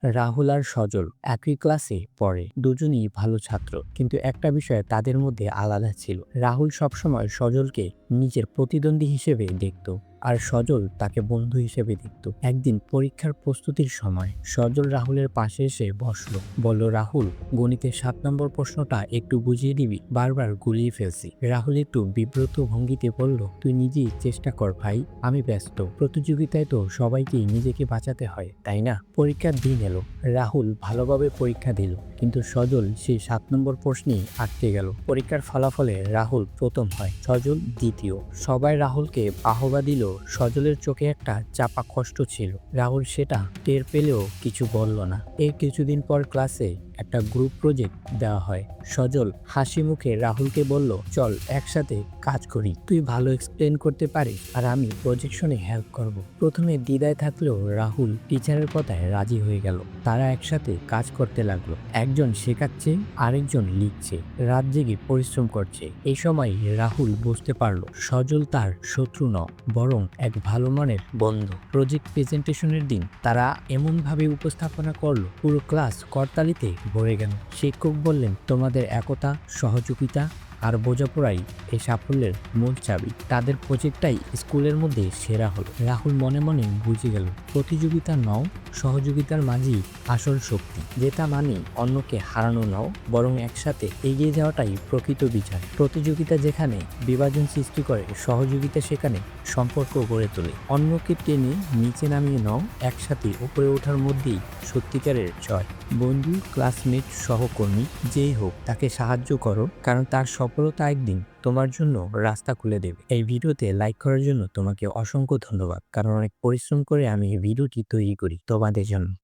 রাহুল আর সজল একই ক্লাসে পড়ে। দুজনই ভালো ছাত্র, কিন্তু একটা বিষয়ে তাদের মধ্যে আলাদা ছিল। রাহুল সবসময় সজলকে নিজের প্রতিদ্বন্দ্বী হিসেবে দেখত, আর সজল তাকে বন্ধু হিসেবে দেখত। একদিন পরীক্ষার প্রস্তুতির সময় সজল রাহুলের পাশে এসে বসলো। বলল, রাহুল, গণিতের 7 নম্বর প্রশ্নটা একটু বুঝিয়ে দিবি, বারবার গুলিয়ে ফেলছি। রাহুল একটু বিব্রত ভঙ্গিতে বলল, তুই নিজেই চেষ্টা কর ভাই, আমি ব্যস্ত। প্রতিযোগিতায় তো সবাইকেই নিজেকে বাঁচাতে হয়, তাই না? পরীক্ষার দিন এলো। রাহুল ভালোভাবে পরীক্ষা দিল, কিন্তু সজল সেই 7 নম্বর প্রশ্নেই আটকে গেল। পরীক্ষার ফলাফলে রাহুল প্রথম হয়, সজল দ্বিতীয়। সবাই রাহুলকে বাহবা দিল। সজলের চোখে একটা চাপা কষ্ট ছিল। রাহুল সেটা টের পেলেও কিছু বলল না। এর কিছুদিন পর ক্লাসে একটা গ্রুপ প্রজেক্ট দেওয়া হয়। সজল হাসি মুখে রাহুলকে বলল, চল একসাথে কাজ করি, তুই ভালো এক্সপ্লেন করতে পারিস আর আমি প্রজেকশনে হেল্প করব। প্রথমে দ্বিধায় থাকলেও রাহুল টিচারের কথায় রাজি হয়ে গেল। তারা একসাথে কাজ করতে লাগলো। একজন শেখাচ্ছে, আরেকজন লিখছে, রাত জেগে পরিশ্রম করছে। এই সময় রাহুল বুঝতে পারলো সজল তার শত্রু ন, বরং এক ভালো মনের বন্ধু। প্রজেক্ট প্রেজেন্টেশনের দিন তারা এমনভাবে উপস্থাপনা করলো, পুরো ক্লাস করতালিতে ভরে গেল। শিক্ষক বললেন, তোমাদের একতা, সহযোগিতা আর বোঝাপড়াই এই সাফল্যের মূল চাবি। তাদের প্রজেক্টটাই স্কুলের মধ্যে সেরা হলো। রাহুল মনে মনে বুঝে গেল, প্রতিযোগিতা নও, সহযোগিতার মাঝেই আসল শক্তি। জেতা মানে অন্যকে হারানো নও, বরং একসাথে এগিয়ে যাওয়াটাই প্রকৃত বিজয়। প্রতিযোগিতা যেখানে বিভাজন সৃষ্টি করে, সহযোগিতা সেখানে সম্পর্ক গড়ে তোলে। অন্যকে টেনে নিচে নামিয়ে নাও, একসাথে উপরে ওঠার মধ্যেই সত্যিকারের জয়। বন্ধু, ক্লাসমেট, সহকর্মী যেই হোক, তাকে সাহায্য করো, কারণ তার সফলতা একদিন তোমার জন্য রাস্তা খুলে দেবে। এই ভিডিওতে লাইক করার জন্য তোমাকে অসংখ্য ধন্যবাদ, কারণ অনেক পরিশ্রম করে আমি এই ভিডিওটি তৈরি করি তোমাদের জন্য।